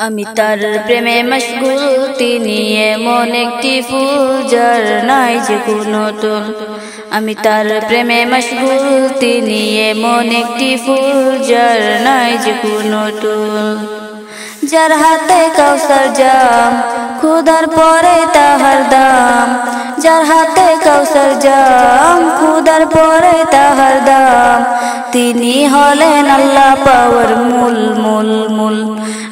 আমি তার প্রেমে মশগুল, তিনি এমন একটি ফুল যার নাই যে কোনো তুল। আমি তার প্রেমে মশগুল, তিনি এমন একটি ফুল যার নাই যে কোনো তুল। যার হাতে কাউসার জাম, খুদার পরে তাহার দাম। যার হাতে কাউসার জাম, খুদার পরে তাহার দাম। তিনি হলেন আল্লাহ পাওয়ার মূল মূল মূল।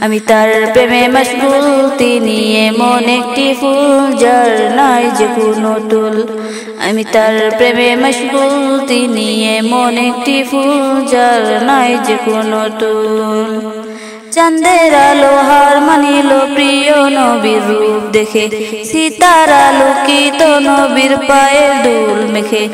আমি তার প্রেমে মশগুল, তিনি এমন একটি ফুল যার নাই যে কোনো তুল। আমি তার প্রেমে মশগুল, তিনি এমন একটি ফুল যার নাই যে কোনো তুল। চাঁদের আলো হার মানিল প্রিয় নবীর রূপ দেখে, সিতার আলোকিত নবীর পায়ের দুল মেখে।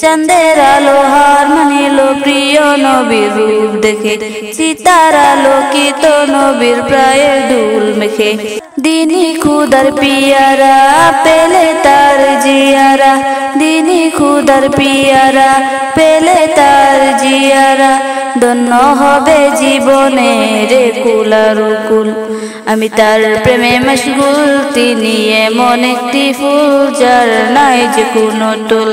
চাঁদের আলো হার মানিল প্রিয় নবীর রূপ দেখে, সিতার আলোকিত নবীর পায়ের দুল মেখে। দিনী খুদার পিয়ারা পেলে তার জিয়ারা, দিনী খুদার পিয়ারা পেলে তার জিয়ারা। ধন্য হবে জীবনে রে কুলারুকুল। আমি তার প্রেমে মশগুল, তিনি এমন একটি ফুল যার নাই যে কোনো তুল।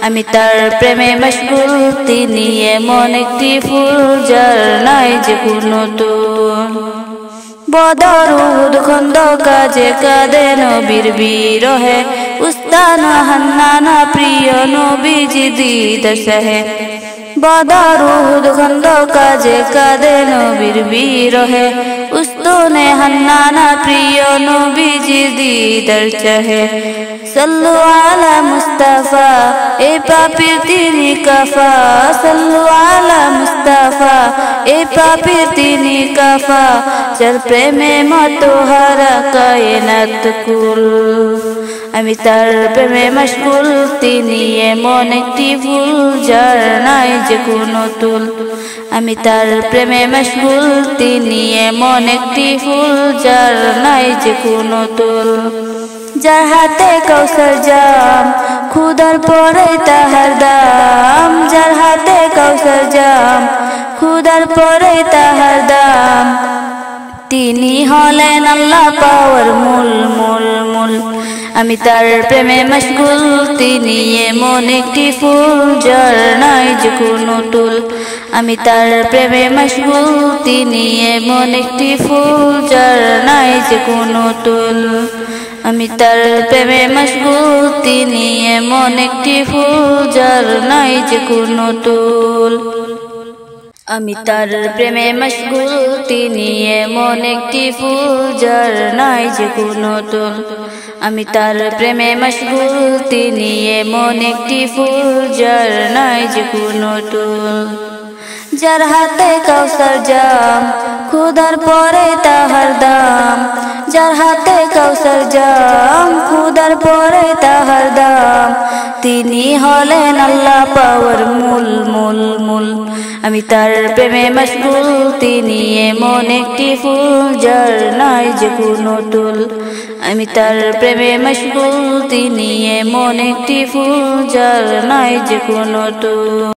আমি তার প্রেমে মশগুল, তিনি এমন একটি ফুল যার নাই যে কোনো তুল। বদর উহুদ খন্দক কাজে কাঁদে নবীর বিরহে, উস্তানা হান্নানা প্রিয় নবীজি দিদার সহে। বদর উহুদ খন্দক কাজে কাঁদে নবীর বিরহে, উস্তানে হান্নানা প্রিয় নবীজি দিদার চাহে। সাল্লু আলা মুস্তাফা এ পাপীর তিনি কাফা, সাল্লু আলা মুস্তাফা এ পাপীর তিনি কাফা। যার প্রেমে মতহারা কায়নাত কুল। আমি তার প্রেমে মশগুল, তিনি এমন একটি ফুল যার নাই যে কোনো তুল। আমি তার প্রেমে মশগুল, তিনি এমন একটি ফুল যার নাই যে কোনো তুল। যার হাতে কাউসার জাম, খুদার পরে তাহার দাম। যার হাতে কাউসার জাম, খুদার পরে তাহার দাম। তিনি হলেন আল্লাহ পাওয়ার মূল মূল মূল। আমি তার প্রেমে মশগুল, তিনি এমন একটি ফুল যার নাই যে কোনো তুল। আমি তার প্রেমে মশগুল, তিনি এমন একটি ফুল যার নাই যে কোনো তুল। আমি তার প্রেমে মশগুল, তিনি এমন একটি ফুল যার নাই যে কোনো তুল। আমি তার প্রেমে মশগুল, তিনি এমন একটি ফুল যার নাই যে কোনো তুল। আমি তার প্রেমে মশগুল, তিনি এমন একটি ফুল যার নাই যে কোনো তুল। যার হাতে কাউসার জাম, খুদার পরে তাহার দাম। যার হাতে কাউসার জাম, খুদার পরে তাহার দাম। তিনি হলেন আল্লাহ পাওয়ার মূল মূল মূল। আমি তার প্রেমে মশগুল, তিনি এমন একটি ফুল যার নাই যে কোনো তুল। আমি তার প্রেমে মশগুল, তিনি এমন একটি ফুল যার নাই যে কোনো তুল।